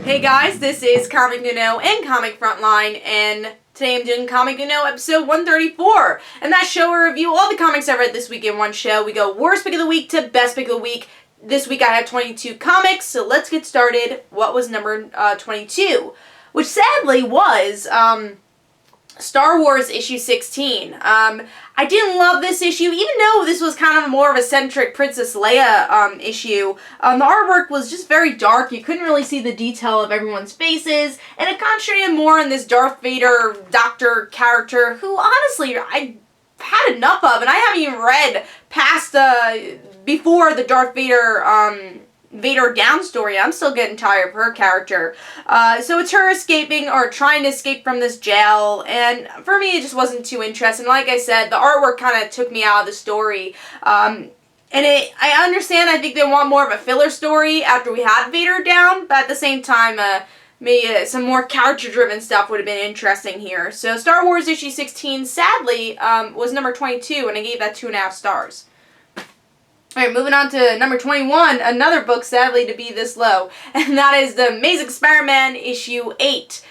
Hey guys, this is Comic Nuno and Comic Frontline, and today I'm doing Comic Nuno episode 134, and that show where I review all the comics I read this week in one show. We go worst pick of the week to best pick of the week. This week I have 22 comics, so let's get started. What was number 22? Which sadly was Star Wars issue 16. I didn't love this issue, even though this was kind of more of a centric Princess Leia issue. The artwork was just very dark. You couldn't really see the detail of everyone's faces, and it concentrated more on this Darth Vader doctor character, who honestly I had enough of, and I haven't even read past before the Darth Vader down story. I'm still getting tired of her character. So it's her escaping or trying to escape from this jail, and for me it just wasn't too interesting. Like I said, the artwork kind of took me out of the story. And I understand, I think they want more of a filler story after we had Vader down, but at the same time, maybe some more character-driven stuff would have been interesting here. So Star Wars issue 16, sadly, was number 22, and I gave that 2.5 stars. Alright, moving on to number 21, another book, sadly, to be this low, and that is The Amazing Spider-Man issue 8.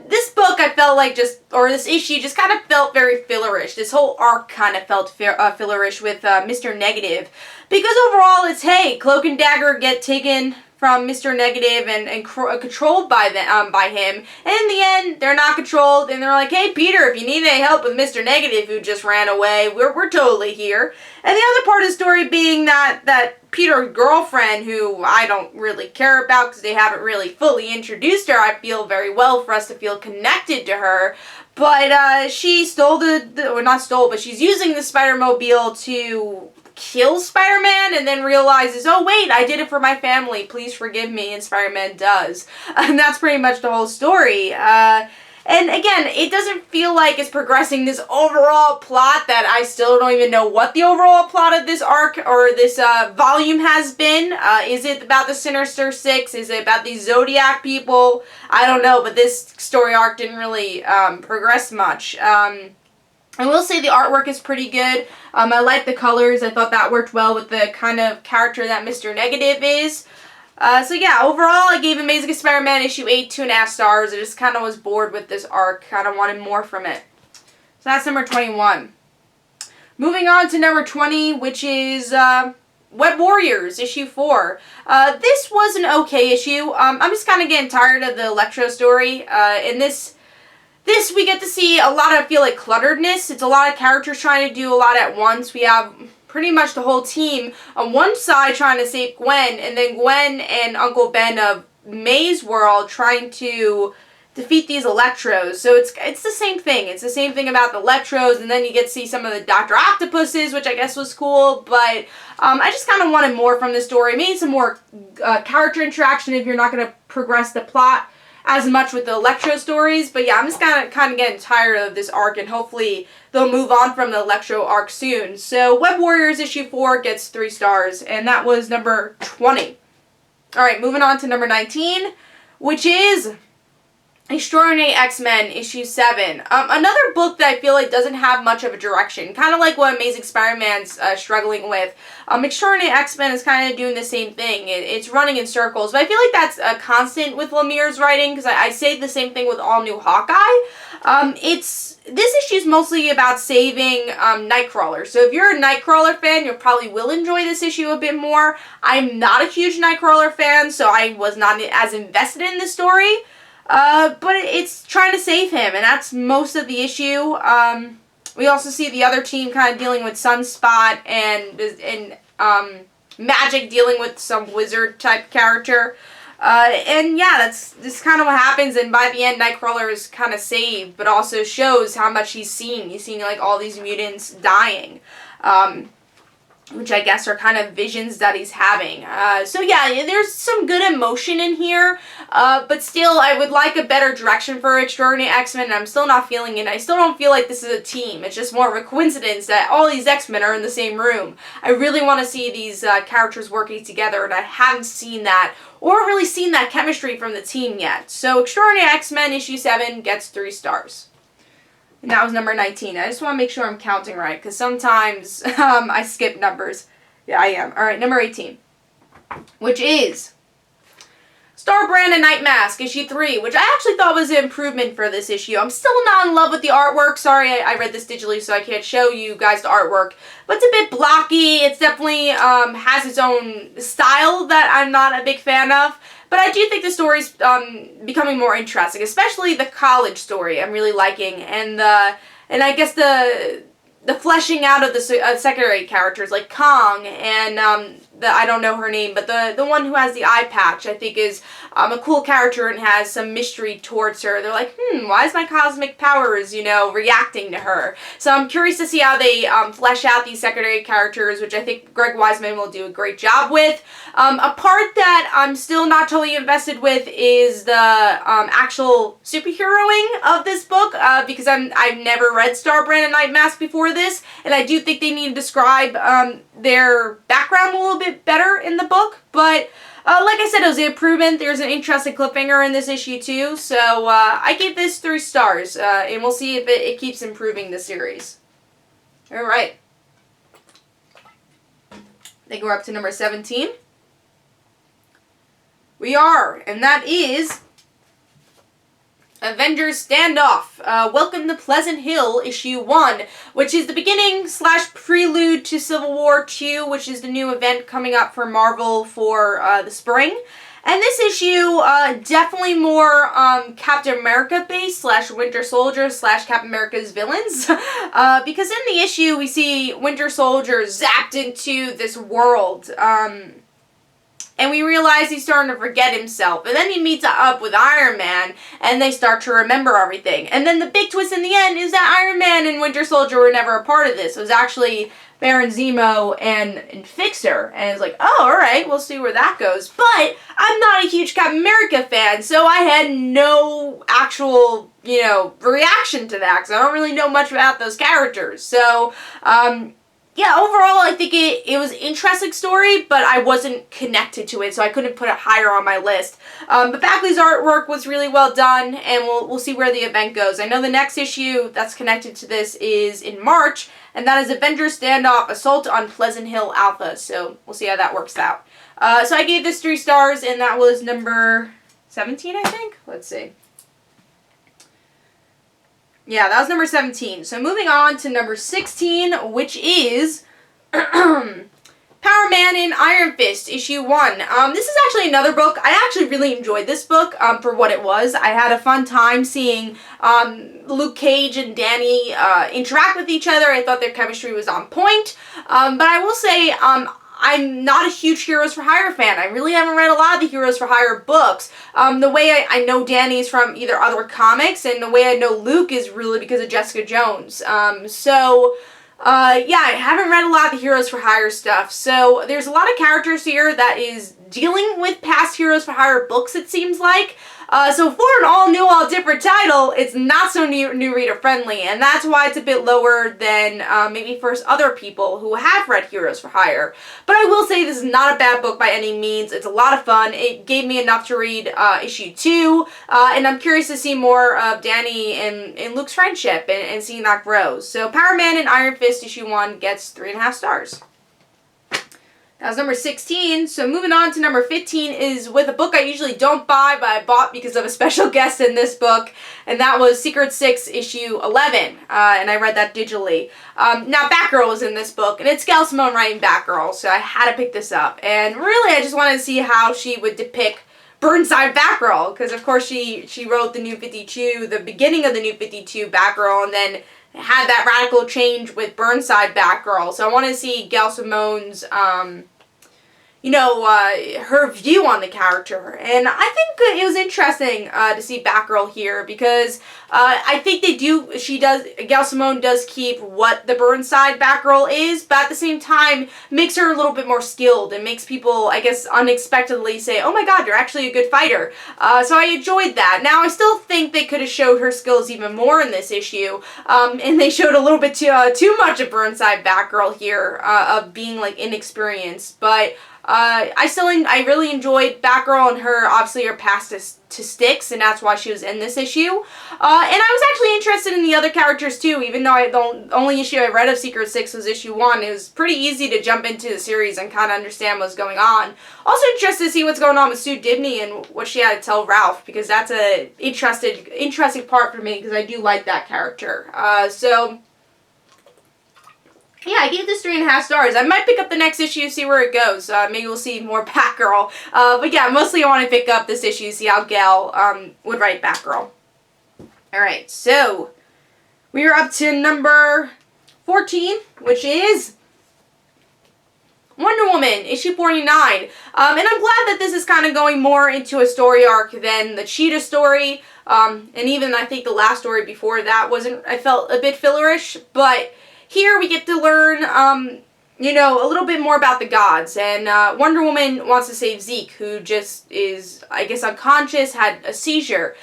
This book I felt like this issue just kind of felt very fillerish. This whole arc kind of felt fillerish with Mr. Negative, because overall it's, hey, Cloak and Dagger get taken from Mr. Negative and controlled by him, and in the end they're not controlled, and they're like, hey Peter, if you need any help with Mr. Negative who just ran away, we're totally here. And the other part of the story being that Peter's girlfriend, who I don't really care about because they haven't really fully introduced her, I feel very well for us to feel connected to her, but she stole or not stole, but she's using the Spider-Mobile to kill Spider-Man, and then realizes, oh wait, I did it for my family, please forgive me, and Spider-Man does. And that's pretty much the whole story. And again, it doesn't feel like it's progressing this overall plot that I still don't even know what the overall plot of this arc or this volume has been. Is it about the Sinister Six? Is it about these Zodiac people? I don't know, but this story arc didn't really progress much. I will say the artwork is pretty good. I like the colors. I thought that worked well with the kind of character that Mr. Negative is. So yeah, overall I gave Amazing Spider-Man issue 8 2.5 stars. I just kind of was bored with this arc. Kind of wanted more from it. So that's number 21. Moving on to number 20, which is Web Warriors issue 4. This was an okay issue. I'm just kind of getting tired of the Electro story. In this we get to see a lot of, I feel like, clutteredness. It's a lot of characters trying to do a lot at once. We have pretty much the whole team on one side trying to save Gwen, and then Gwen and Uncle Ben of May's world trying to defeat these Electros. So it's the same thing. It's the same thing about the Electros, and then you get to see some of the Dr. Octopuses, which I guess was cool, but I just kind of wanted more from the story. Maybe some more character interaction if you're not going to progress the plot as much with the Electro stories, but yeah, I'm just kind of getting tired of this arc, and hopefully they'll move on from the Electro arc soon. So Web Warriors issue 4 gets 3 stars, and that was number 20. Alright, moving on to number 19, which is Extraordinary X-Men issue 7. Another book that I feel like doesn't have much of a direction, kind of like what Amazing Spider-Man's struggling with. Extraordinary X-Men is kind of doing the same thing. It's running in circles, but I feel like that's a constant with Lemire's writing, because I say the same thing with All New Hawkeye. This issue is mostly about saving Nightcrawler. So if you're a Nightcrawler fan, you probably will enjoy this issue a bit more. I'm not a huge Nightcrawler fan, so I was not as invested in the story. But it's trying to save him, and that's most of the issue. We also see the other team kind of dealing with Sunspot and Magic dealing with some wizard type character. And yeah, that's kind of what happens, and by the end Nightcrawler is kind of saved, but also shows how much he's seen. He's seen like all these mutants dying. Which I guess are kind of visions that he's having. So yeah, there's some good emotion in here, but still I would like a better direction for Extraordinary X-Men, and I'm still not feeling it. I still don't feel like this is a team. It's just more of a coincidence that all these X-Men are in the same room. I really want to see these characters working together, and I haven't seen that, or really seen that chemistry from the team yet. So Extraordinary X-Men issue 7 gets 3 stars. And that was number 19. I just want to make sure I'm counting right, because sometimes I skip numbers. Yeah, I am. Alright, number 18. Which is Starbrand Starbrand and Nightmask, issue 3, which I actually thought was an improvement for this issue. I'm still not in love with the artwork. Sorry, I read this digitally, so I can't show you guys the artwork. But it's a bit blocky. It's definitely has its own style that I'm not a big fan of. But I do think the story's becoming more interesting, especially the college story I'm really liking. And I guess the fleshing out of the secondary characters like Kong and I don't know her name, but the one who has the eye patch I think is a cool character and has some mystery towards her. They're like, why is my cosmic powers, reacting to her? So I'm curious to see how they flesh out these secondary characters, which I think Greg Weisman will do a great job with. A part that I'm still not totally invested with is the actual superheroing of this book, because I've never read Starbrand and Nightmask before this, and I do think they need to describe their background a little bit better in the book, but like I said, it was an improvement. There's an interesting cliffhanger in this issue too, so I gave this 3 stars, and we'll see if it keeps improving the series. Alright. I think we're up to number 17. We are, and that is Avengers Standoff. Welcome to Pleasant Hill, issue 1, which is the beginning / prelude to Civil War 2, which is the new event coming up for Marvel for the spring. And this issue, definitely more Captain America based / Winter Soldier / Captain America's villains. Because in the issue, we see Winter Soldier zapped into this world. And we realize he's starting to forget himself. And then he meets up with Iron Man, and they start to remember everything. And then the big twist in the end is that Iron Man and Winter Soldier were never a part of this. It was actually Baron Zemo and Fixer. And it's like, oh, alright, we'll see where that goes. But I'm not a huge Captain America fan, so I had no actual, reaction to that, because I don't really know much about those characters. So, yeah, overall, I think it was an interesting story, but I wasn't connected to it, so I couldn't put it higher on my list. But Bagley's artwork was really well done, and we'll see where the event goes. I know the next issue that's connected to this is in March, and that is Avengers Standoff Assault on Pleasant Hill Alpha, so we'll see how that works out. So I gave this 3 stars, and that was number 17, I think? Let's see. Yeah, that was number 17. So moving on to number 16, which is Power Man and Iron Fist, issue 1. This is actually another book. I actually really enjoyed this book for what it was. I had a fun time seeing Luke Cage and Danny interact with each other. I thought their chemistry was on point. But I will say, I'm not a huge Heroes for Hire fan. I really haven't read a lot of the Heroes for Hire books. The way I know Danny's from either other comics, and the way I know Luke is really because of Jessica Jones. Yeah, I haven't read a lot of the Heroes for Hire stuff. So there's a lot of characters here that is dealing with past Heroes for Hire books, it seems like. So for an all-new, all-different title, it's not so new reader-friendly, and that's why it's a bit lower than maybe for other people who have read Heroes for Hire. But I will say this is not a bad book by any means. It's a lot of fun. It gave me enough to read issue 2, and I'm curious to see more of Danny and Luke's friendship and seeing that grow. So Power Man and Iron Fist issue 1 gets 3.5 stars. That was number 16. So moving on to number 15 is with a book I usually don't buy, but I bought because of a special guest in this book, and that was Secret 6 issue 11, and I read that digitally. Now Batgirl was in this book, and it's Gail Simone writing Batgirl, so I had to pick this up. And really, I just wanted to see how she would depict Burnside Batgirl, because of course she wrote the New 52, the beginning of the New 52 Batgirl, and then had that radical change with Burnside Batgirl. So I want to see Gail Simone's, her view on the character. And I think it was interesting to see Batgirl here, because I think Gail Simone does keep what the Burnside Batgirl is, but at the same time makes her a little bit more skilled and makes people, I guess, unexpectedly say, oh my god, you're actually a good fighter. So I enjoyed that. Now, I still think they could have showed her skills even more in this issue, and they showed a little bit too much of Burnside Batgirl here, of being, like, inexperienced, but I really enjoyed Batgirl and obviously her past to Styx, and that's why she was in this issue. And I was actually interested in the other characters too, even though the only issue I read of Secret Six was issue 1. It was pretty easy to jump into the series and kind of understand what's going on. Also interested to see what's going on with Sue Dibney and what she had to tell Ralph, because that's a interesting part for me, because I do like that character. So yeah, I gave this 3.5 stars. I might pick up the next issue, see where it goes. Maybe we'll see more Batgirl. But yeah, mostly I want to pick up this issue, see how Gal would write Batgirl. Alright, so we are up to number 14, which is Wonder Woman, issue 49. And I'm glad that this is kind of going more into a story arc than the Cheetah story. And even I think the last story before that I felt a bit fillerish, but here we get to learn, you know, a little bit more about the gods. And Wonder Woman wants to save Zeke, who just is, I guess, unconscious, had a seizure.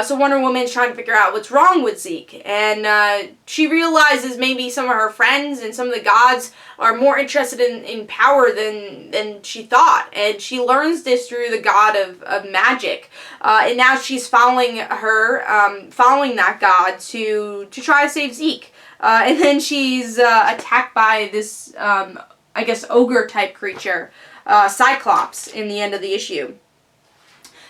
So Wonder Woman's trying to figure out what's wrong with Zeke. And she realizes maybe some of her friends and some of the gods are more interested in power than she thought. And she learns this through the god of magic. And now she's following that god to try to save Zeke. And then she's attacked by this, I guess, ogre-type creature, Cyclops, in the end of the issue.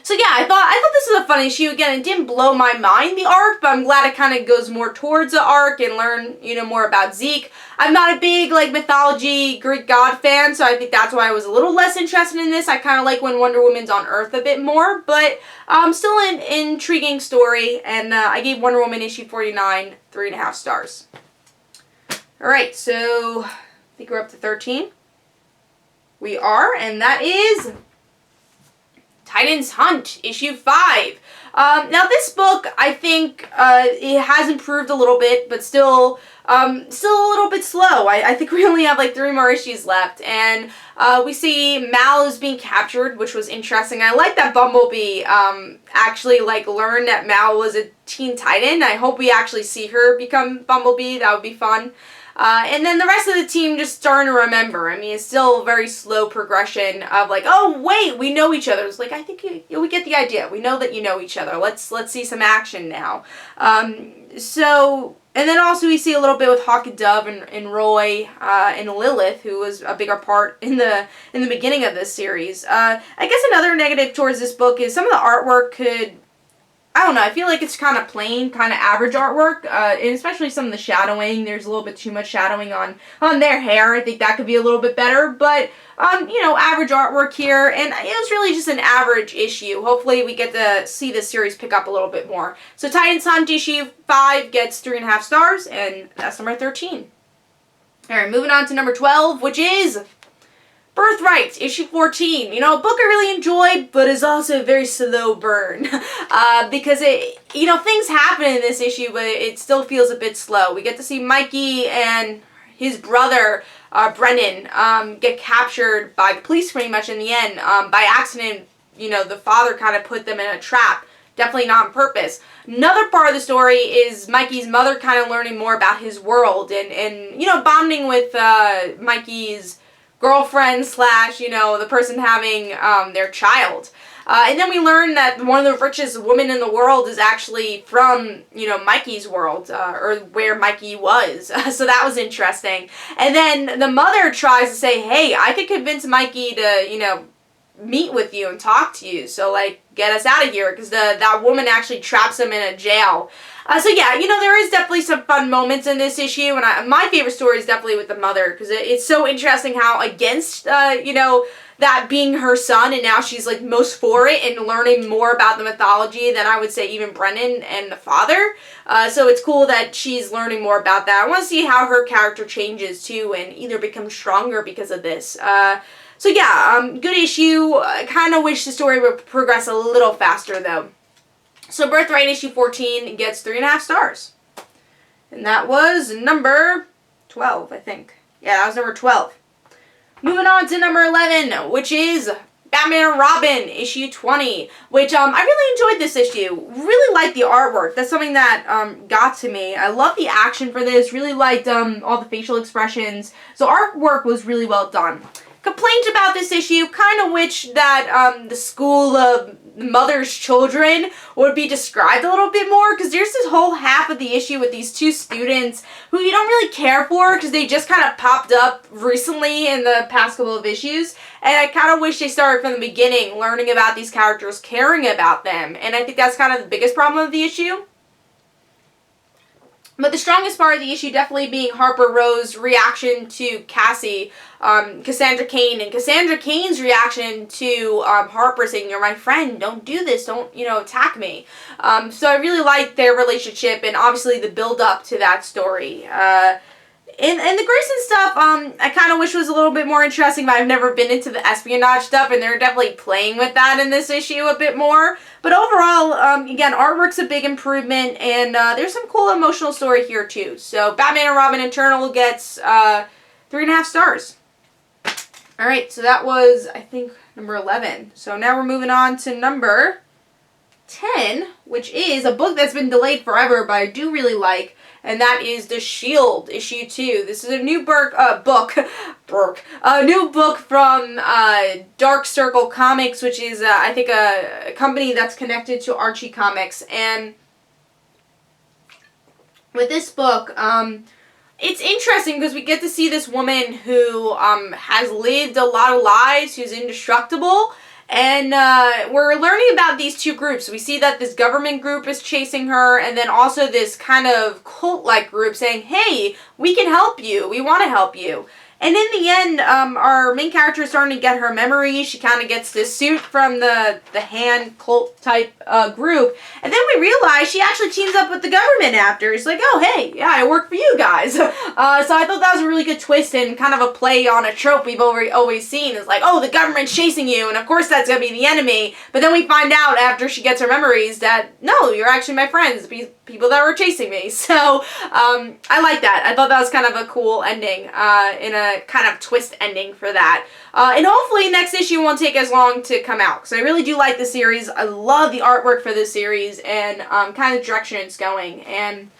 So yeah, I thought this was a fun issue. Again, it didn't blow my mind, the arc, but I'm glad it kind of goes more towards the arc and learn, you know, more about Zeke. I'm not a big, like, mythology, Greek god fan, so I think that's why I was a little less interested in this. I kind of like when Wonder Woman's on Earth a bit more, but still an intriguing story, and I gave Wonder Woman issue 49 3.5 stars. Alright, so I think we're up to 13. We are, and that is Titans Hunt, issue 5. Now this book, I think it has improved a little bit, but still a little bit slow. I think we only have like 3 more issues left, and we see Mal is being captured, which was interesting. I like that Bumblebee actually like learned that Mal was a Teen Titan. I hope we actually see her become Bumblebee. That would be fun. And then the rest of the team just starting to remember. I mean, it's still a very slow progression of like, oh wait, we know each other. It's like, I think we get the idea. We know that you know each other. Let's see some action now. And then also we see a little bit with Hawk and Dove and Roy and Lilith, who was a bigger part in the beginning of this series. I guess another negative towards this book is some of the artwork could, I don't know, I feel like it's kind of plain, kind of average artwork, and especially some of the shadowing. There's a little bit too much shadowing on their hair. I think that could be a little bit better, but, you know, average artwork here, and it was really just an average issue. Hopefully we get to see this series pick up a little bit more. So Titans Hunt issue 5 gets 3.5 stars, and that's number 13. Alright, moving on to number 12, which is Birthright, issue 14. You know, a book I really enjoyed, but is also a very slow burn. Because you know, things happen in this issue, but it still feels a bit slow. We get to see Mikey and his brother, Brennan, get captured by the police pretty much in the end. By accident, you know, the father kind of put them in a trap. Definitely not on purpose. Another part of the story is Mikey's mother kind of learning more about his world and you know, bonding with Mikey's girlfriend / you know, the person having their child. And then we learn that one of the richest women in the world is actually from, you know, Mikey's world, or where Mikey was. So that was interesting. And then the mother tries to say, hey, I could convince Mikey to, you know, meet with you and talk to you. So, like, get us out of here, because that woman actually traps him in a jail. So yeah, you know, there is definitely some fun moments in this issue, and my favorite story is definitely with the mother, because it's so interesting how against, you know, that being her son, and now she's like most for it and learning more about the mythology than I would say even Brennan and the father. So it's cool that she's learning more about that. I want to see how her character changes too, and either becomes stronger because of this. So yeah, good issue. I kind of wish the story would progress a little faster though. So Birthright issue 14 gets 3.5 stars. And that was number 12, I think. Yeah, that was number 12. Moving on to number 11, which is Batman and Robin issue 20, which I really enjoyed this issue. Really liked the artwork. That's something that got to me. I love the action for this. Really liked all the facial expressions. So artwork was really well done. complaint about this issue. Kind of wish that the school of mother's children would be described a little bit more, because there's this whole half of the issue with these two students who you don't really care for because they just kind of popped up recently in the past couple of issues, and I kind of wish they started from the beginning, learning about these characters, caring about them, and I think that's kind of the biggest problem of the issue. But the strongest part of the issue definitely being Harper Rowe's reaction to Cassie, Cassandra Cain, and Cassandra Cain's reaction to Harper saying, "You're my friend, don't do this, don't, attack me." So I really like their relationship and obviously the build-up to that story. And the Grayson stuff, I kind of wish was a little bit more interesting, but I've never been into the espionage stuff, and they're definitely playing with that in this issue a bit more. But overall, again, artwork's a big improvement, and there's some cool emotional story here, too. So, Batman and Robin Eternal gets 3.5 stars. Alright, so that was, I think, number 11. So now we're moving on to number 10, which is a book that's been delayed forever, but I do really like. And that is The Shield, issue 2. This is a new new book from Dark Circle Comics, which is, I think, a company that's connected to Archie Comics. And with this book, it's interesting because we get to see this woman who has lived a lot of lives, who's indestructible. And we're learning about these two groups. We see that this government group is chasing her, and then also this kind of cult-like group saying, "Hey, we can help you. We want to help you." And in the end, our main character is starting to get her memories. She kind of gets this suit from the hand cult type group. And then we realize she actually teams up with the government after. It's like, "Oh, hey, yeah, I work for you guys." So I thought that was a really good twist and kind of a play on a trope we've always seen. It's like, oh, the government's chasing you, and of course that's going to be the enemy. But then we find out after she gets her memories that, no, you're actually my friends, people that were chasing me. So I like that. I thought that was kind of a cool ending, in a kind of twist ending for that. And hopefully next issue won't take as long to come out, because I really do like the series. I love the artwork for this series and kind of the direction it's going, and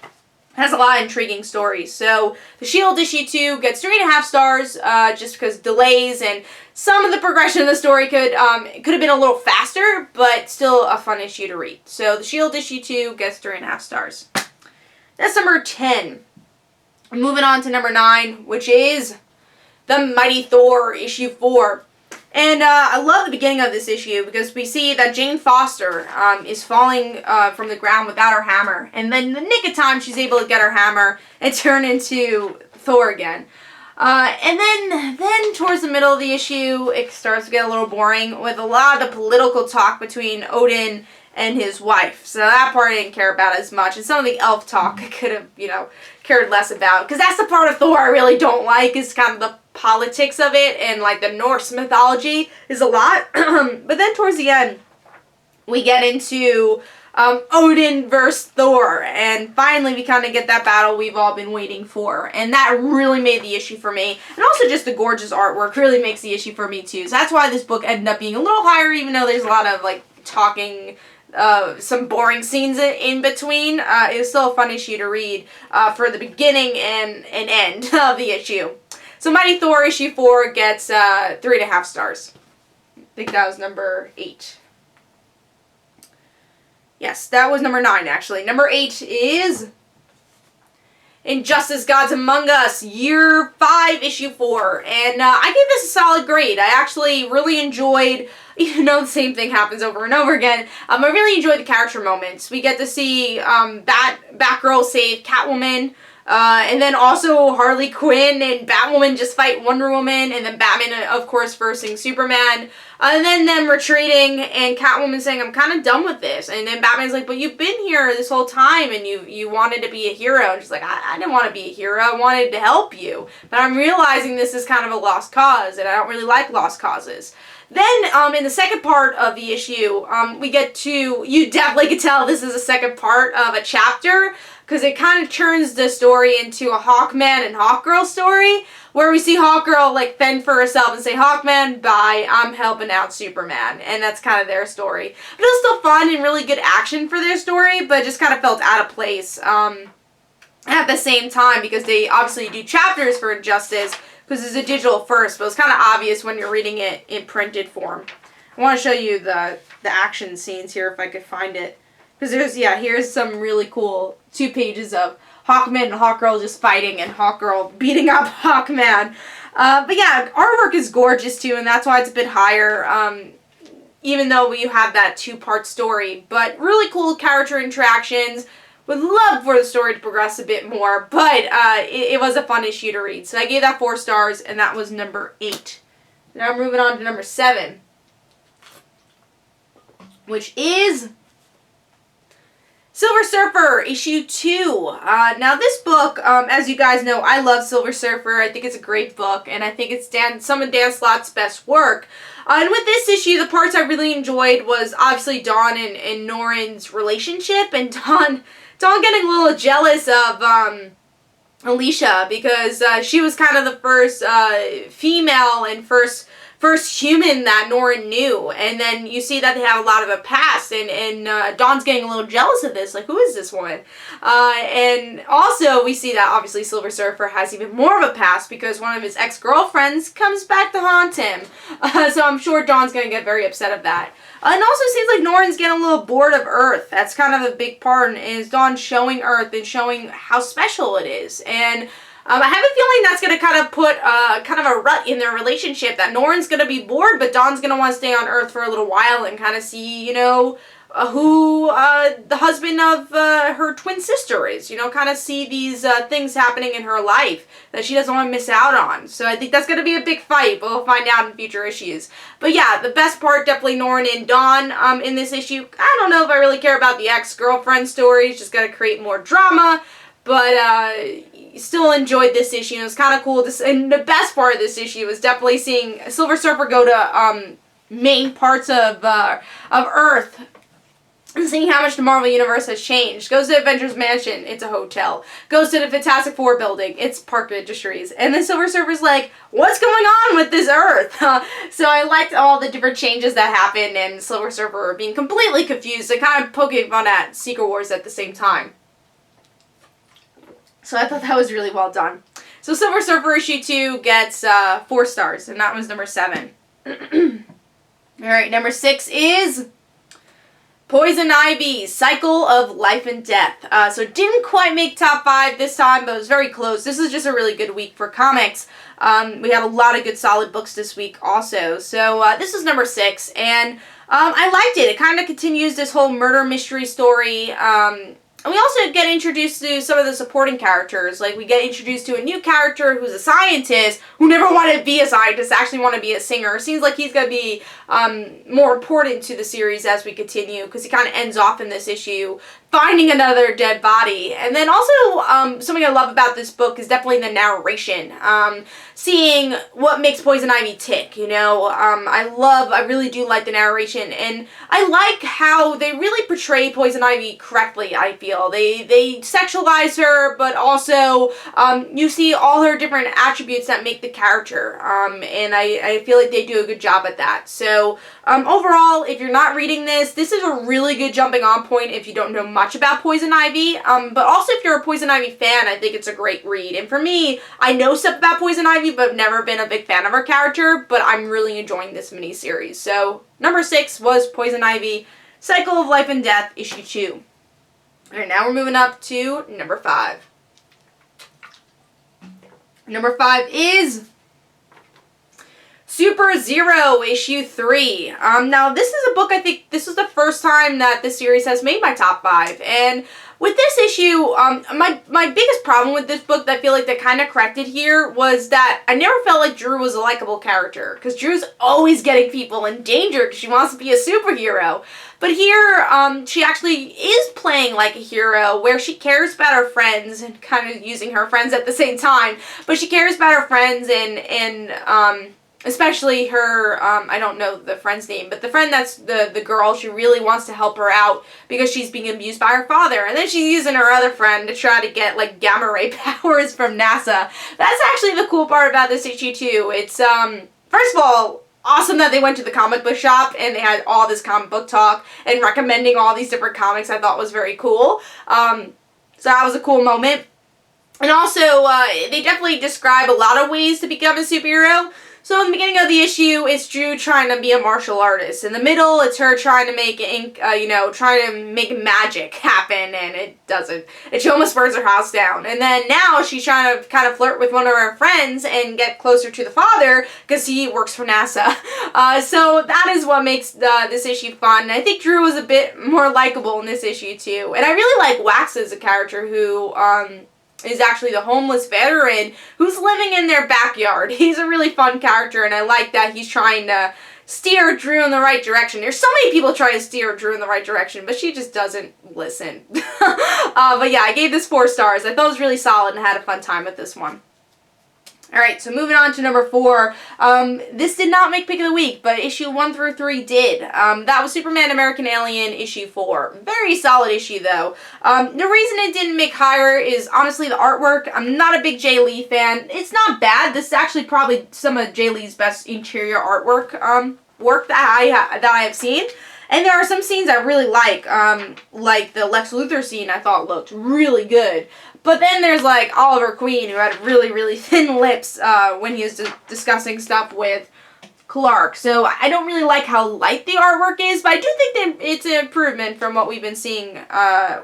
has a lot of intriguing stories. So The Shield issue 2 gets 3.5 stars, just because delays and some of the progression of the story could have been a little faster, but still a fun issue to read. So The Shield issue 2 gets 3.5 stars. That's number 10. Moving on to number 9, which is The Mighty Thor issue 4. And I love the beginning of this issue because we see that Jane Foster is falling from the ground without her hammer. And then in the nick of time, she's able to get her hammer and turn into Thor again. And then towards the middle of the issue, it starts to get a little boring with a lot of the political talk between Odin and his wife. So that part I didn't care about as much. And some of the elf talk I could have, cared less about. Because that's the part of Thor I really don't like, is kind of the politics of it, and like the Norse mythology is a lot. But then towards the end, we get into Odin versus Thor, and finally we kind of get that battle we've all been waiting for, and that really made the issue for me. And also just the gorgeous artwork really makes the issue for me too. So that's why this book ended up being a little higher, even though there's a lot of like talking, some boring scenes in between. It was still a fun issue to read for the beginning and end of the issue. So Mighty Thor issue 4 gets 3.5 stars. I think that was number 8. Yes, that was number 9 actually. Number 8 is Injustice Gods Among Us, Year 5, Issue 4. And I gave this a solid grade. I actually really enjoyed, even though the same thing happens over and over again, I really enjoyed the character moments. We get to see Batgirl save Catwoman, and then also Harley Quinn and Batwoman just fight Wonder Woman, and then Batman, of course, versing Superman. And then them retreating, and Catwoman saying, "I'm kind of done with this." And then Batman's like, "But you've been here this whole time, and you wanted to be a hero." And she's like, I didn't want to be a hero. I wanted to help you. But I'm realizing this is kind of a lost cause, and I don't really like lost causes. Then, in the second part of the issue, we get to, you definitely can tell this is a second part of a chapter, because it kind of turns the story into a Hawkman and Hawkgirl story, where we see Hawkgirl, like, fend for herself and say, "Hawkman, bye, I'm helping out Superman." And that's kind of their story. But it was still fun and really good action for their story, but it just kind of felt out of place at the same time, because they obviously do chapters for Injustice, because it's a digital first, but it's kind of obvious when you're reading it in printed form. I want to show you the action scenes here if I could find it. Because here's some really cool 2 pages of Hawkman and Hawkgirl just fighting and Hawkgirl beating up Hawkman. But yeah, artwork is gorgeous too, and that's why it's a bit higher, even though we have that 2-part story. But really cool character interactions. Would love for the story to progress a bit more, but it was a fun issue to read. So I gave that 4 stars, and that was number 8. Now we're moving on to number 7, which is Silver Surfer, issue 2. Now this book, as you guys know, I love Silver Surfer. I think it's a great book, and I think it's some of Dan Slott's best work. And with this issue, the parts I really enjoyed was obviously Dawn and Norrin's relationship, and Dawn getting a little jealous of Alicia, because she was kind of the first female and first human that Norrin knew, and then you see that they have a lot of a past, and Dawn's getting a little jealous of this, like, who is this one? And also we see that obviously Silver Surfer has even more of a past, because one of his ex-girlfriends comes back to haunt him, so I'm sure Dawn's gonna get very upset of that. And it also seems like Norrin's getting a little bored of Earth. That's kind of a big part, and is Dawn showing Earth and showing how special it is. And I have a feeling that's going to kind of put kind of a rut in their relationship, that Norrin's going to be bored, but Dawn's going to want to stay on Earth for a little while and kind of see, you know, who the husband of her twin sister is, you know, kind of see these things happening in her life that she doesn't want to miss out on. So I think that's going to be a big fight, but we'll find out in future issues. But yeah, the best part, definitely Norrin and Dawn in this issue. I don't know if I really care about the ex-girlfriend story. It's just going to create more drama, but still enjoyed this issue. It was kind of cool. And the best part of this issue was definitely seeing Silver Surfer go to main parts of Earth, and seeing how much the Marvel Universe has changed. Goes to Avengers Mansion, it's a hotel. Goes to the Fantastic Four building, it's Park Industries. And then Silver Surfer's like, what's going on with this Earth? So I liked all the different changes that happened, and Silver Surfer being completely confused and kind of poking fun at Secret Wars at the same time. So I thought that was really well done. So Silver Surfer issue 2 gets 4 stars, and that was number 7. Alright, number 6 is Poison Ivy, Cycle of Life and Death. So it didn't quite make top 5 this time, but it was very close. This is just a really good week for comics. We had a lot of good solid books this week also. So this is number 6, and I liked it. It kind of continues this whole murder mystery story. And we also get introduced to some of the supporting characters. Like, we get introduced to a new character who's a scientist who never wanted to be a scientist, actually wanted to be a singer. Seems like he's going to be more important to the series as we continue, because he kind of ends off in this issue finding another dead body. And then also, something I love about this book is definitely the narration. Seeing what makes Poison Ivy tick, you know. I really do like the narration, and I like how they really portray Poison Ivy correctly, I feel. They sexualize her, but also, you see all her different attributes that make the character, and I feel like they do a good job at that. So, overall, if you're not reading this is a really good jumping on point if you don't know much about Poison Ivy, but also if you're a Poison Ivy fan, I think it's a great read. And for me, I know stuff about Poison Ivy, but I've never been a big fan of her character, but I'm really enjoying this miniseries. So, number 6 was Poison Ivy, Cycle of Life and Death, issue 2. Alright, now we're moving up to number 5. Number 5 is Superzero, issue 3. Now, this is a book, I think this is the first time that this series has made my top 5. And with this issue, my biggest problem with this book that I feel like they kind of corrected here was that I never felt like Drew was a likable character. Because Drew's always getting people in danger because she wants to be a superhero. But here, she actually is playing like a hero, where she cares about her friends and kind of using her friends at the same time. But she cares about her friends and especially her, I don't know the friend's name, but the friend that's the girl, she really wants to help her out because she's being abused by her father. And then she's using her other friend to try to get, like, gamma ray powers from NASA. That's actually the cool part about this issue, too. It's, first of all, awesome that they went to the comic book shop and they had all this comic book talk and recommending all these different comics. I thought was very cool. So that was a cool moment. And also, they definitely describe a lot of ways to become a superhero. So in the beginning of the issue, it's Drew trying to be a martial artist. In the middle, it's her trying to make trying to make magic happen, and it doesn't. She almost burns her house down. And then now she's trying to kind of flirt with one of her friends and get closer to the father because he works for NASA. So that is what makes this issue fun. And I think Drew was a bit more likable in this issue too. And I really like Wax as a character who is actually the homeless veteran who's living in their backyard. He's a really fun character, and I like that he's trying to steer Drew in the right direction. There's so many people trying to steer Drew in the right direction, but she just doesn't listen. But yeah, I gave this 4 stars. I thought it was really solid and had a fun time with this one. Alright, so moving on to number 4. This did not make Pick of the Week, but issue 1 through 3 did. That was Superman American Alien issue 4. Very solid issue, though. The reason it didn't make higher is, honestly, the artwork. I'm not a big Jay Lee fan. It's not bad. This is actually probably some of Jay Lee's best interior artwork work that I have seen. And there are some scenes I really like the Lex Luthor scene I thought looked really good. But then there's like Oliver Queen, who had really, really thin lips when he was discussing stuff with Clark. So I don't really like how light the artwork is, but I do think that it's an improvement from what we've been seeing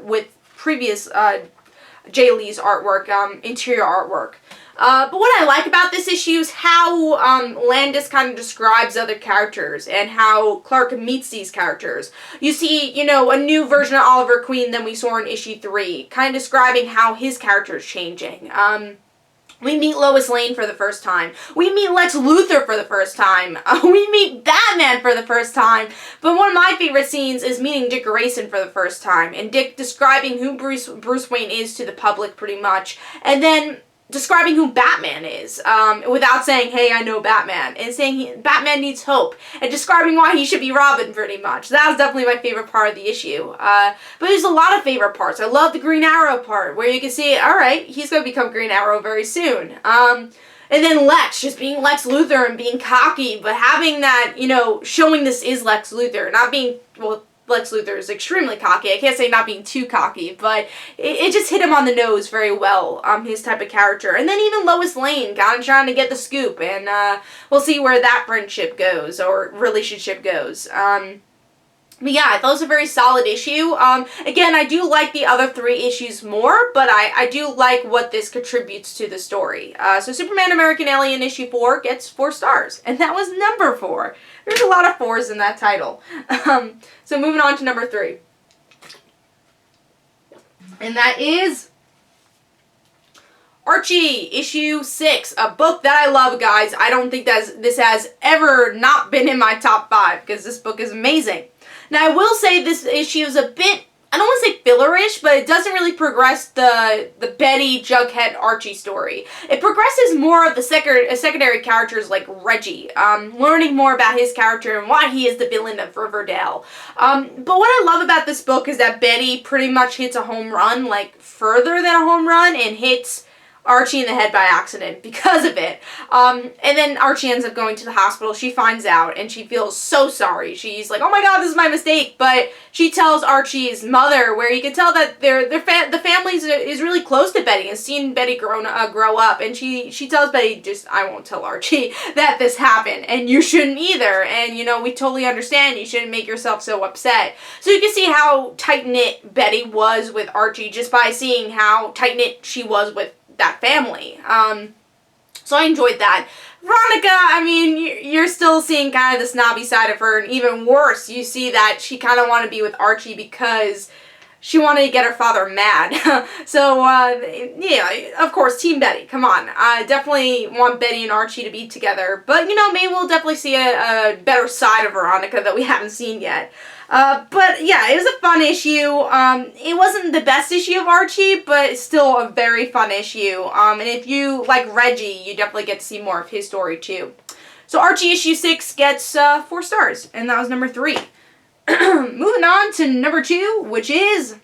with previous Jay Lee's artwork, interior artwork. But what I like about this issue is how Landis kind of describes other characters and how Clark meets these characters. You see, a new version of Oliver Queen than we saw in issue 3, kind of describing how his character is changing. We meet Lois Lane for the first time. We meet Lex Luthor for the first time. We meet Batman for the first time. But one of my favorite scenes is meeting Dick Grayson for the first time, and Dick describing who Bruce Wayne is to the public pretty much, and then describing who Batman is, without saying, hey, I know Batman, and saying Batman needs hope, and describing why he should be Robin pretty much. That was definitely my favorite part of the issue. But there's a lot of favorite parts. I love the Green Arrow part, where you can see, alright, he's going to become Green Arrow very soon. And then Lex, just being Lex Luthor and being cocky, but having that, showing this is Lex Luthor, not being, well, Lex Luthor is extremely cocky. I can't say not being too cocky, but it just hit him on the nose very well, his type of character. And then even Lois Lane kind of trying to get the scoop, and we'll see where that friendship goes, or relationship goes. But yeah, I thought it was a very solid issue. Again, I do like the other 3 issues more, but I do like what this contributes to the story. So Superman American Alien issue 4 gets 4 stars, and that was number 4. There's a lot of 4s in that title. So moving on to number 3. And that is Archie, issue 6, a book that I love, guys. I don't think this has ever not been in my top 5, because this book is amazing. Now, I will say this issue is a bit, I don't want to say fillerish, but it doesn't really progress the Betty, Jughead, Archie story. It progresses more of the secondary characters like Reggie, learning more about his character and why he is the villain of Riverdale. But what I love about this book is that Betty pretty much hits a home run, like further than a home run, and hits Archie in the head by accident because of it. And then Archie ends up going to the hospital. She finds out and she feels so sorry. She's like, oh my god, this is my mistake. But she tells Archie's mother, where you can tell that the family is really close to Betty and seen Betty grow up. And she tells Betty, I won't tell Archie that this happened. And you shouldn't either. And, we totally understand. You shouldn't make yourself so upset. So you can see how tight-knit Betty was with Archie just by seeing how tight-knit she was with that family. So I enjoyed that. Veronica, I mean, you're still seeing kind of the snobby side of her, and even worse, you see that she kind of wanted to be with Archie because she wanted to get her father mad. So, yeah, of course, Team Betty, come on. I definitely want Betty and Archie to be together, but, maybe we'll definitely see a better side of Veronica that we haven't seen yet. But yeah, it was a fun issue. It wasn't the best issue of Archie, but it's still a very fun issue. And if you like Reggie, you definitely get to see more of his story too. So Archie issue 6 gets 4 stars, and that was number 3. Moving on to number 2, which is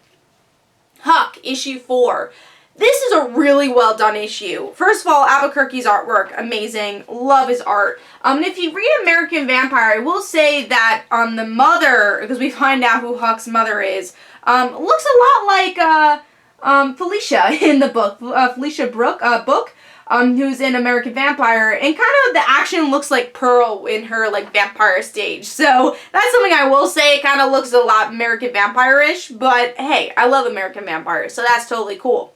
Huck issue 4. This is a really well done issue. First of all, Albuquerque's artwork, amazing. Love his art. And if you read American Vampire, I will say that the mother, because we find out who Huck's mother is, looks a lot Felicia in the book, Felicia book, who's in American Vampire, and kind of the action looks like Pearl in her like vampire stage. So that's something I will say. It kind of looks a lot American Vampire-ish, but hey, I love American Vampire, so that's totally cool.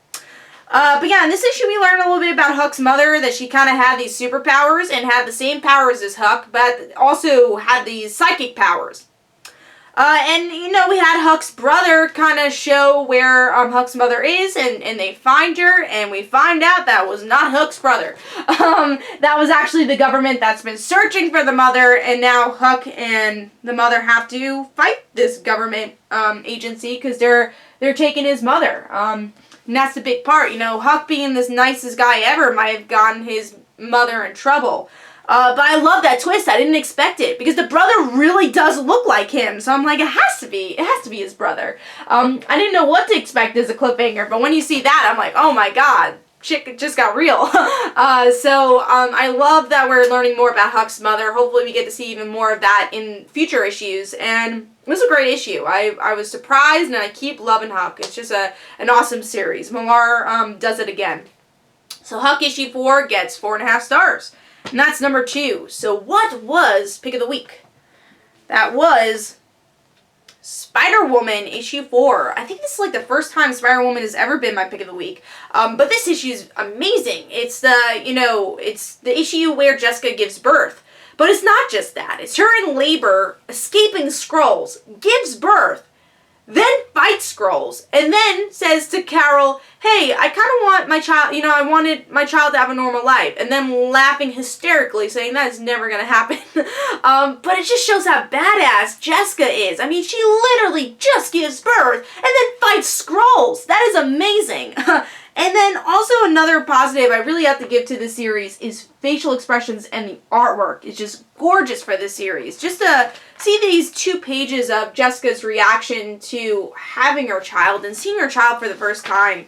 But yeah, in this issue we learn a little bit about Huck's mother, that she kind of had these superpowers and had the same powers as Huck, but also had these psychic powers. And, you know, we had Huck's brother kind of show where Huck's mother is, and they find her, and we find out that was not Huck's brother. That was actually the government that's been searching for the mother, and now Huck and the mother have to fight this government agency because they're taking his mother. And that's the big part. You know, Huck being this nicest guy ever might have gotten his mother in trouble. But I love that twist. I didn't expect it because the brother really does look like him. So I'm like, it has to be his brother. I didn't know what to expect as a cliffhanger, but when you see that, I'm like, oh my god, shit just got real. I love that we're learning more about Huck's mother. Hopefully we get to see even more of that in future issues. And it was a great issue. I was surprised, and I keep loving Huck. It's just an awesome series. Millar does it again. So Huck issue 4 gets 4.5 stars. And that's number 2. So what was Pick of the Week? That was Spider-Woman issue 4. I think this is like the first time Spider-Woman has ever been my Pick of the Week. But this issue is amazing. It's it's the issue where Jessica gives birth. But it's not just that. It's her in labor, escaping Skrulls, gives birth, then fights Skrulls, and then says to Carol, hey, I kind of want my child, I wanted my child to have a normal life, and then laughing hysterically, saying that is never going to happen. But it just shows how badass Jessica is. I mean, she literally just gives birth, and then fights Skrulls. That is amazing. And then also another positive I really have to give to this series is facial expressions, and the artwork is just gorgeous for this series. Just to see these 2 pages of Jessica's reaction to having her child and seeing her child for the first time,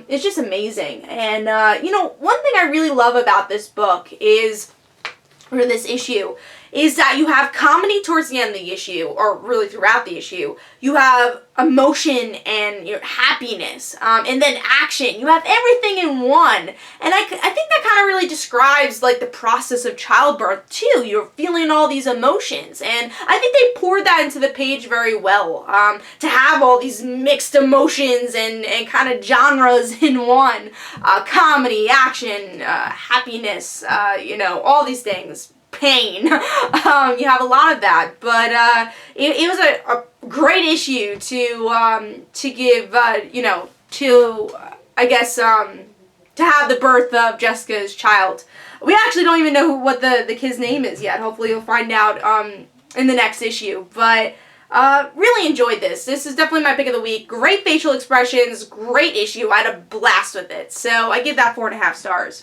it's just amazing. And, one thing I really love about this book is, or this issue, is that you have comedy towards the end of the issue, or really throughout the issue. You have emotion and happiness, and then action. You have everything in one. And I think that kind of really describes like the process of childbirth too. You're feeling all these emotions, and I think they poured that into the page very well. To have all these mixed emotions and kind of genres in one. Comedy, action, happiness, all these things. Pain. You have a lot of that, but it was a great issue to give, to have the birth of Jessica's child. We actually don't even know what the kid's name is yet. Hopefully you'll find out in the next issue, but really enjoyed this. This is definitely my Pick of the Week. Great facial expressions, great issue. I had a blast with it, so I give that 4.5 stars.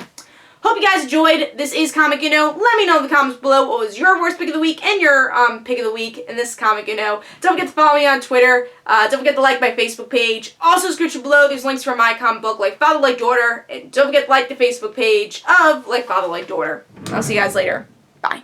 Hope you guys enjoyed. This is Comic Let me know in the comments below what was your worst pick of the week and your pick of the week in this Comic Don't forget to follow me on Twitter. Don't forget to like my Facebook page. Also, description below, there's links for my comic book, Like Father, Like Daughter. And don't forget to like the Facebook page of Like Father, Like Daughter. I'll see you guys later. Bye.